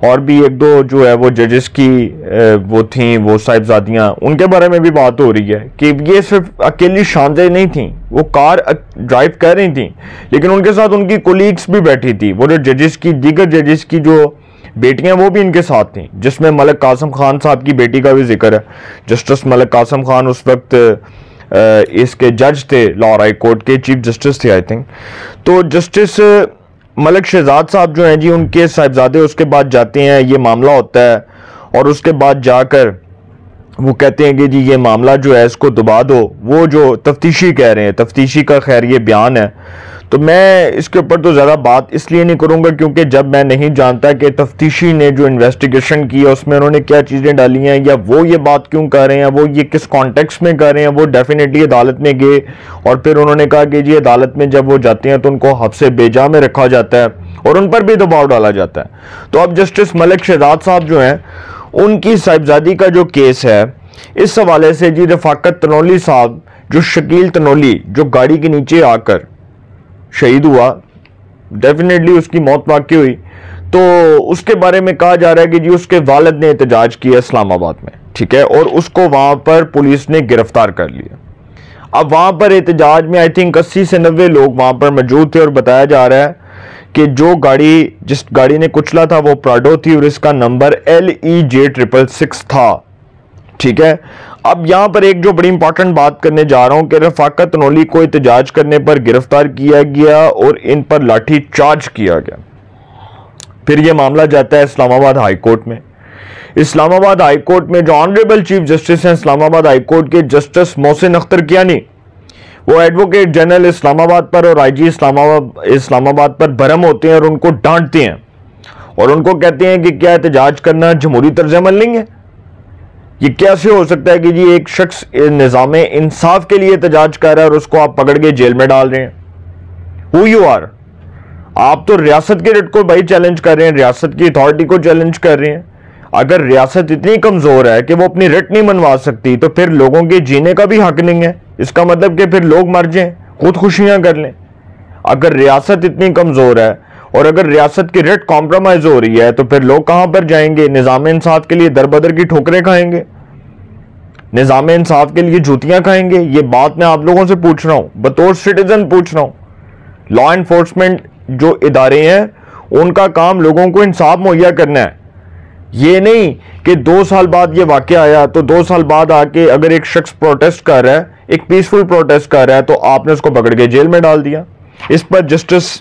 اور بھی ایک دو جو ہے وہ ججز کی وہ تھیں، وہ صاحبزادیاں، ان کے بارے میں بھی بات ہو رہی ہے کہ یہ صرف اکیلی شانزے نہیں تھیں، وہ کار ڈرائیو کر رہی تھیں لیکن ان کے ساتھ ان کی کولیگز بھی بیٹھی تھی، وہ جو ججز کی دیگر ججز کی جو بیٹیاں وہ بھی ان کے ساتھ تھیں، جس میں ملک قاسم خان صاحب کی بیٹی کا بھی ذکر ہے۔ جسٹس ملک قاسم خان اس وقت اس کے جج تھے، لاہور ہائی کورٹ کے چیف جسٹس تھے آئی تھنک۔ تو جسٹس ملک شہزاد صاحب جو ہیں جی، ان کے صاحبزادے اس کے بعد جاتے ہیں، یہ معاملہ ہوتا ہے اور اس کے بعد جا کر وہ کہتے ہیں کہ جی یہ معاملہ جو ہے اس کو دبا دو، وہ جو تفتیشی کہہ رہے ہیں، تفتیشی کا خیر یہ بیان ہے، تو میں اس کے اوپر تو زیادہ بات اس لیے نہیں کروں گا کیونکہ جب میں نہیں جانتا کہ تفتیشی نے جو انویسٹیگیشن کی ہے اس میں انہوں نے کیا چیزیں ڈالی ہیں، یا وہ یہ بات کیوں کر رہے ہیں، وہ یہ کس کانٹیکس میں کر رہے ہیں، وہ ڈیفینیٹلی عدالت میں گئے اور پھر انہوں نے کہا کہ جی عدالت میں جب وہ جاتے ہیں تو ان کو حبس بے جا میں رکھا جاتا ہے اور ان پر بھی دباؤ ڈالا جاتا ہے۔ تو اب جسٹس ملک شہزاد صاحب جو ہیں، ان کی صاحبزادی کا جو کیس ہے، اس حوالے سے جی رفاقت تنولی صاحب، جو شکیل تنولی جو گاڑی کے نیچے آ کر شہید ہوا، ڈیفینیٹلی اس کی موت واقع ہوئی، تو اس کے بارے میں کہا جا رہا ہے کہ جی اس کے والد نے احتجاج کیا اسلام آباد میں، ٹھیک ہے، اور اس کو وہاں پر پولیس نے گرفتار کر لیا۔ اب وہاں پر احتجاج میں آئی تھنک 80 سے 90 لوگ وہاں پر موجود تھے اور بتایا جا رہا ہے کہ جو جس گاڑی نے کچلا تھا وہ پراڈو تھی اور اس کا نمبر LEJ666 تھا، ٹھیک ہے۔ اب یہاں پر ایک جو بڑی امپورٹنٹ بات کرنے جا رہا ہوں کہ رفاقت تنولی کو احتجاج کرنے پر گرفتار کیا گیا اور ان پر لاٹھی چارج کیا گیا۔ پھر یہ معاملہ جاتا ہے اسلام آباد ہائی کورٹ میں۔ اسلام آباد ہائی کورٹ میں جو آنریبل چیف جسٹس ہیں اسلام آباد ہائی کورٹ کے جسٹس محسن اختر کیانی، وہ ایڈوکیٹ جنرل اسلام آباد پر اور IG اسلام آباد پر برہم ہوتے ہیں اور ان کو ڈانٹتے ہیں اور ان کو کہتے ہیں کہ کیا احتجاج کرنا جمہوری طرز عمل نہیں ہے؟ یہ کیسے ہو سکتا ہے کہ جی ایک شخص نظام انصاف کے لیے احتجاج کر رہا ہے اور اس کو آپ پکڑ کے جیل میں ڈال رہے ہیں؟ Who you are؟ آپ تو ریاست کے رٹ کو بھائی چیلنج کر رہے ہیں، ریاست کی اتھارٹی کو چیلنج کر رہے ہیں۔ اگر ریاست اتنی کمزور ہے کہ وہ اپنی رٹ نہیں منوا سکتی تو پھر لوگوں کے جینے کا بھی حق نہیں ہے، اس کا مطلب کہ پھر لوگ مر جائیں، خودکشیاں کر لیں۔ اگر ریاست اتنی کمزور ہے اور اگر ریاست کی رٹ کمپرومائز ہو رہی ہے تو پھر لوگ کہاں پر جائیں گے؟ نظام انصاف کے لیے در بدر کی ٹھوکریں کھائیں گے، نظام انصاف کے لیے جوتیاں کھائیں گے۔ یہ بات میں آپ لوگوں سے پوچھ رہا ہوں، بطور سٹیزن پوچھ رہا ہوں۔ لا انفورسمنٹ جو ادارے ہیں ان کا کام لوگوں کو انصاف مہیا کرنا ہے، یہ نہیں کہ 2 سال بعد یہ واقعہ آیا تو 2 سال بعد آ کے اگر ایک شخص پروٹیسٹ کر رہا ہے، ایک پیسفل پروٹیسٹ کر رہا ہے، تو آپ نے اس کو پکڑ کے جیل میں ڈال دیا۔ اس پر جسٹس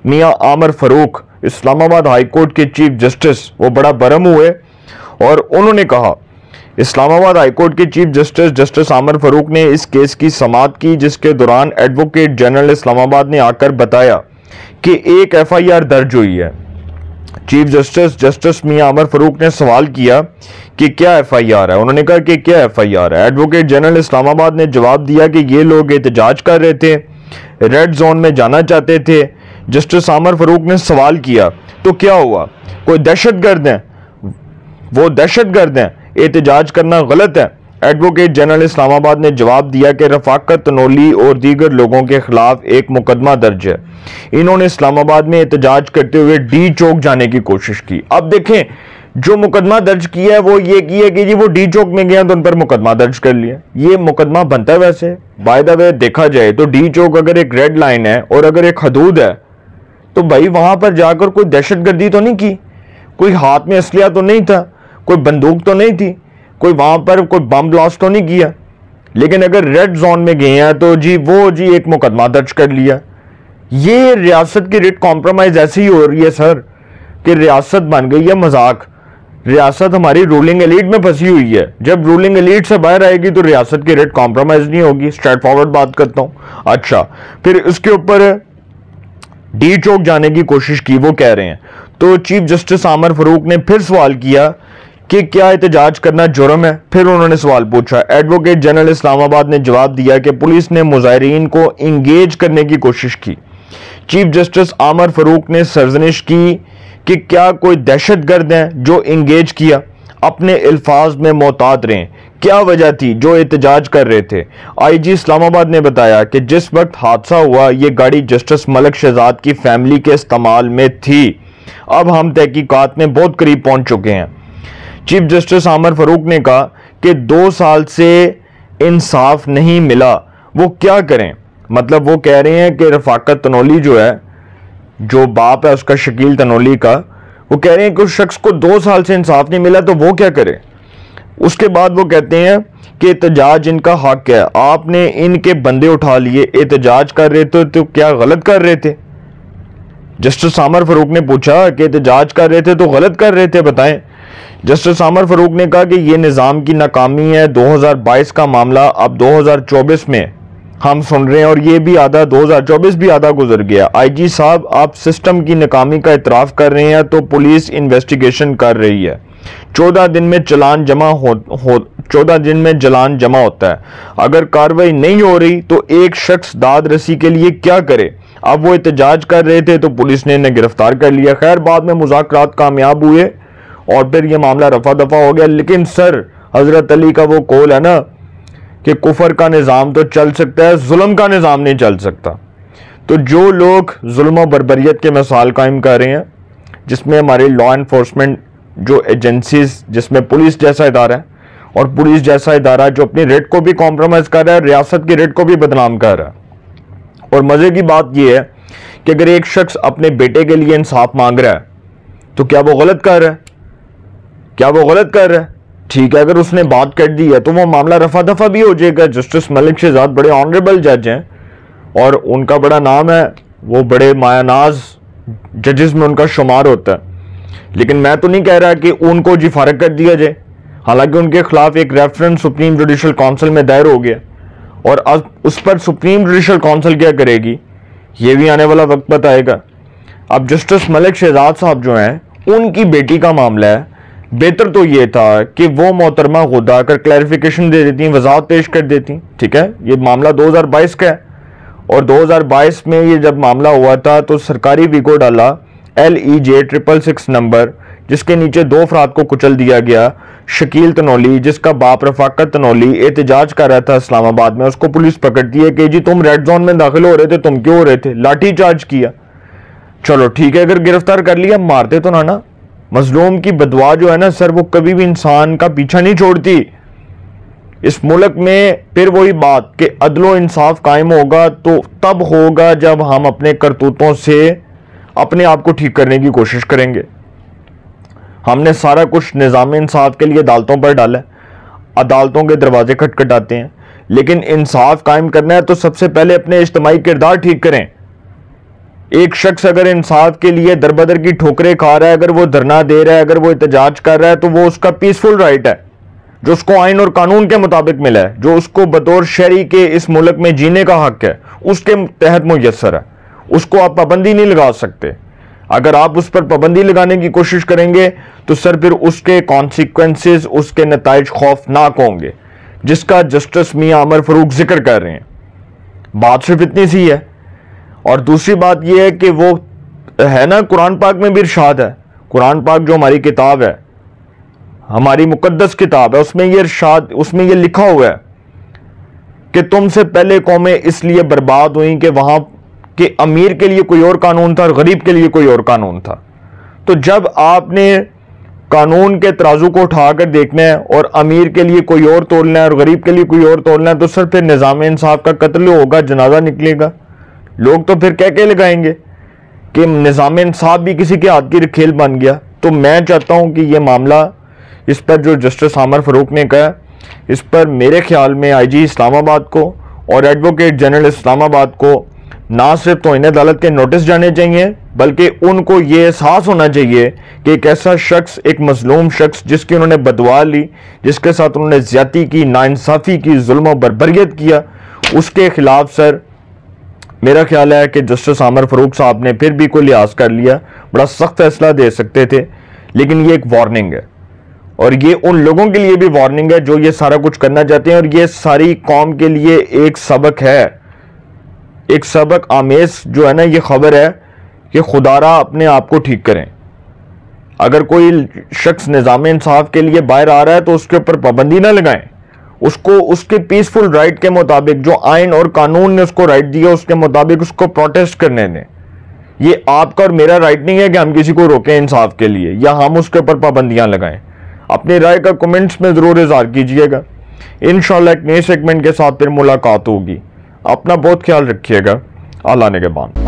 میاں عامر فاروق اسلام آباد ہائی کورٹ کے چیف جسٹس وہ بڑا برہم ہوئے اور انہوں نے کہا، اسلام آباد ہائی کورٹ کے چیف جسٹس جسٹس عامر فاروق نے اس کیس کی سماعت کی جس کے دوران ایڈوکیٹ جنرل اسلام آباد نے آ کر بتایا کہ ایک FIR درج ہوئی ہے۔ چیف جسٹس جسٹس میاں عامر فاروق نے سوال کیا کہ کیا FIR ہے؟ انہوں نے کہا کہ کیا FIR ہے؟ ایڈوکیٹ جنرل اسلام آباد نے جواب دیا کہ یہ لوگ احتجاج کر رہے تھے، ریڈ زون میں جانا چاہتے تھے۔ جسٹس عامر فاروق نے سوال کیا تو کیا ہوا؟ کوئی دہشت گرد ہیں؟ وہ دہشت گرد ہیں، احتجاج کرنا غلط ہے۔ ایڈوکیٹ جنرل اسلام آباد نے جواب دیا کہ رفاقت تنولی اور دیگر لوگوں کے خلاف ایک مقدمہ درج ہے، انہوں نے اسلام آباد میں احتجاج کرتے ہوئے ڈی چوک جانے کی کوشش کی۔ اب دیکھیں جو مقدمہ درج کیا ہے وہ یہ کیا کہ جی وہ ڈی چوک میں گیا تو ان پر مقدمہ درج کر لیا۔ یہ مقدمہ بنتا ہے ویسے بائی دا وے دیکھا جائے تو ڈی چوک اگر ایک ریڈ لائن ہے اور اگر ایک حدود ہے تو بھائی وہاں پر جا کر کوئی دہشت گردی تو نہیں کی، کوئی ہاتھ میں اسلحہ تو نہیں تھا، کوئی بندوق تو نہیں تھی، کوئی وہاں پر کوئی بم بلاسٹ تو نہیں کیا۔ لیکن اگر ریڈ زون میں گئے ہیں تو جی وہ ایک مقدمہ درج کر لیا۔ یہ ریاست کی ریٹ کمپرومائز ایسی ہی ہو رہی ہے سر کہ ریاست بن گئی ہے مذاق۔ ریاست ہماری رولنگ ایلیٹ میں پھنسی ہوئی ہے، جب رولنگ ایلیٹ سے باہر آئے گی تو ریاست کی ریٹ کمپرومائز نہیں ہوگی۔ اسٹریٹ فارورڈ بات کرتا ہوں۔ اچھا پھر اس کے اوپر ڈی چوک جانے کی کوشش کی وہ کہہ رہے ہیں، تو چیف جسٹس عامر فاروق نے پھر سوال کیا کہ کیا احتجاج کرنا جرم ہے؟ پھر انہوں نے سوال پوچھا۔ ایڈوکیٹ جنرل اسلام آباد نے جواب دیا کہ پولیس نے مظاہرین کو انگیج کرنے کی کوشش کی۔ چیف جسٹس عامر فاروق نے سرزنش کی کہ کیا کوئی دہشت گرد ہیں جو انگیج کیا؟ اپنے الفاظ میں محتاط رہیں، کیا وجہ تھی جو احتجاج کر رہے تھے؟ IG اسلام آباد نے بتایا کہ جس وقت حادثہ ہوا یہ گاڑی جسٹس ملک شہزاد کی فیملی کے استعمال میں تھی، اب ہم تحقیقات میں بہت قریب پہنچ چکے ہیں۔ چیف جسٹس عامر فاروق نے کہا کہ 2 سال سے انصاف نہیں ملا، وہ کیا کریں؟ مطلب وہ کہہ رہے ہیں کہ رفاقت تنولی جو ہے، جو باپ ہے اس کا شکیل تنولی کا، وہ کہہ رہے ہیں کہ اس شخص کو 2 سال سے انصاف نہیں ملا تو وہ کیا کرے؟ اس کے بعد وہ کہتے ہیں کہ احتجاج ان کا حق ہے، آپ نے ان کے بندے اٹھا لیے، احتجاج کر رہے تھے تو کیا غلط کر رہے تھے؟ جسٹس عامر فاروق نے پوچھا کہ احتجاج کر رہے تھے تو غلط کر رہے تھے، بتائیں۔ جسٹس عامر فاروق نے کہا کہ یہ نظام کی ناکامی ہے، 2022 کا معاملہ اب 2024 میں ہم سن رہے ہیں، اور یہ بھی 2024 بھی آدھا گزر گیا۔ آئی جی صاحب، آپ سسٹم کی ناکامی کا اعتراف کر رہے ہیں تو پولیس انویسٹیگیشن کر رہی ہے، 14 دن میں چلان جمع ہوتا ہے، اگر کارروائی نہیں ہو رہی تو ایک شخص داد رسی کے لیے کیا کرے؟ اب وہ احتجاج کر رہے تھے تو پولیس نے انہیں گرفتار کر لیا۔ خیر، بعد میں مذاکرات کامیاب ہوئے اور پھر یہ معاملہ رفع دفع ہو گیا، لیکن سر حضرت علی کا وہ قول ہے نا کہ کفر کا نظام تو چل سکتا ہے، ظلم کا نظام نہیں چل سکتا۔ تو جو لوگ ظلم و بربریت کے مثال قائم کر رہے ہیں، جس میں ہمارے لا انفورسمنٹ جو ایجنسیز، جس میں پولیس جیسا ادارہ ہے، اور پولیس جیسا ادارہ جو اپنی ریٹ کو بھی کمپرومائز کر رہا ہے، ریاست کی ریٹ کو بھی بدنام کر رہا ہے۔ اور مزے کی بات یہ ہے کہ اگر ایک شخص اپنے بیٹے کے لیے انصاف مانگ رہا ہے تو کیا وہ غلط کر رہا ہے؟ ٹھیک ہے، اگر اس نے بات کر دی ہے تو وہ معاملہ رفع دفع بھی ہو جائے گا۔ جسٹس ملک شہزاد بڑے آنریبل جج ہیں اور ان کا بڑا نام ہے، وہ بڑے مایہ ناز ججز میں ان کا شمار ہوتا ہے، لیکن میں تو نہیں کہہ رہا کہ ان کو فارغ کر دیا جائے، حالانکہ ان کے خلاف ایک ریفرنس سپریم جوڈیشل کونسل میں دائر ہو گیا، اور اس پر سپریم جوڈیشل کونسل کیا کرے گی یہ بھی آنے والا وقت بتائے گا۔ اب جسٹس ملک شہزاد صاحب جو ہیں، ان کی بیٹی کا معاملہ ہے، بہتر تو یہ تھا کہ وہ محترمہ خدا کر کلیریفیکیشن دے دیتی، وضاحت پیش کر دیتی، ٹھیک ہے۔ یہ معاملہ 2022 کا ہے، اور 2022 میں یہ جب معاملہ ہوا تھا تو سرکاری ویگو ڈالا LEJ666 نمبر، جس کے نیچے 2 افراد کو کچل دیا گیا۔ شکیل تنولی، جس کا باپ رفاقت تنولی احتجاج کر رہا تھا اسلام آباد میں، اس کو پولیس پکڑتی ہے کہ جی تم ریڈ زون میں داخل ہو رہے تھے، تم کیوں ہو رہے تھے؟ لاٹھی چارج کیا۔ چلو ٹھیک ہے، اگر گرفتار کر لیا، مارتے تو نہ نا۔ مظلوم کی بدعا جو ہے نا سر، وہ کبھی بھی انسان کا پیچھا نہیں چھوڑتی۔ اس ملک میں پھر وہی بات کہ عدل و انصاف قائم ہوگا تو تب ہوگا جب ہم اپنے کرتوتوں سے اپنے آپ کو ٹھیک کرنے کی کوشش کریں گے۔ ہم نے سارا کچھ نظام انصاف کے لیے عدالتوں پر ڈالا ہے، عدالتوں کے دروازے کھٹکھٹاتے ہیں، لیکن انصاف قائم کرنا ہے تو سب سے پہلے اپنے اجتماعی کردار ٹھیک کریں۔ ایک شخص اگر انصاف کے لیے در بدر کی ٹھوکریں کھا رہا ہے، اگر وہ دھرنا دے رہا ہے، اگر وہ احتجاج کر رہا ہے، تو وہ اس کا پیسفل رائٹ ہے جو اس کو آئین اور قانون کے مطابق ملا ہے، جو اس کو بطور شہری کے اس ملک میں جینے کا حق ہے، اس کے تحت میسر ہے۔ اس کو آپ پابندی نہیں لگا سکتے۔ اگر آپ اس پر پابندی لگانے کی کوشش کریں گے تو سر پھر اس کے کانسیکوینسز، اس کے نتائج خوفناک ہوں گے، جس کا جسٹس میاں عامر فاروق ذکر کر رہے ہیں۔ بات صرف اتنی سی ہے۔ اور دوسری بات یہ ہے کہ وہ ہے نا، قرآن پاک میں بھی ارشاد ہے، قرآن پاک جو ہماری کتاب ہے، ہماری مقدس کتاب ہے، اس میں یہ ارشاد، اس میں یہ لکھا ہوا ہے کہ تم سے پہلے قومیں اس لیے برباد ہوئیں کہ وہاں کے امیر کے لیے کوئی اور قانون تھا اور غریب کے لیے کوئی اور قانون تھا۔ تو جب آپ نے قانون کے ترازو کو اٹھا کر دیکھنا ہے اور امیر کے لیے کوئی اور تولنا ہے اور غریب کے لیے کوئی اور تولنا ہے، تو سر پھر نظام انصاف کا قتل ہوگا، جنازہ نکلے گا۔ لوگ تو پھر کہہ کے لگائیں گے کہ نظام انصاف بھی کسی کے ہاتھ کی کھیل بن گیا۔ تو میں چاہتا ہوں کہ یہ معاملہ، اس پر جو جسٹس عامر فاروق نے کہا، اس پر میرے خیال میں آئی جی اسلام آباد کو اور ایڈوکیٹ جنرل اسلام آباد کو نہ صرف توہین عدالت کے نوٹس جانے چاہیے، بلکہ ان کو یہ احساس ہونا چاہیے کہ ایک ایسا شخص، ایک مظلوم شخص جس کی انہوں نے بددعا لی، جس کے ساتھ انہوں نے زیادتی کی، ناانصافی کی، ظلم و بربریت کیا، اس کے خلاف سر میرا خیال ہے کہ جسٹس عامر فاروق صاحب نے پھر بھی کوئی لحاظ کر لیا، بڑا سخت فیصلہ دے سکتے تھے، لیکن یہ ایک وارننگ ہے، اور یہ ان لوگوں کے لیے بھی وارننگ ہے جو یہ سارا کچھ کرنا چاہتے ہیں، اور یہ ساری قوم کے لیے ایک سبق ہے، ایک سبق آمیز جو ہے نا یہ خبر ہے کہ خدا را اپنے آپ کو ٹھیک کریں۔ اگر کوئی شخص نظام انصاف کے لیے باہر آ رہا ہے تو اس کے اوپر پابندی نہ لگائیں، اس کو اس کے پیسفل رائٹ کے مطابق، جو آئین اور قانون نے اس کو رائٹ دیا، اس کے مطابق اس کو پروٹیسٹ کرنے دیں۔ یہ آپ کا اور میرا رائٹ نہیں ہے کہ ہم کسی کو روکیں انصاف کے لیے یا ہم اس کے اوپر پابندیاں لگائیں. اپنی رائے کا کمنٹس میں ضرور اظہار کیجئے گا. انشاءاللہ ایک نئے سیگمنٹ کے ساتھ پھر ملاقات ہوگی. اپنا بہت خیال رکھیے گا. اللہ نگہبان.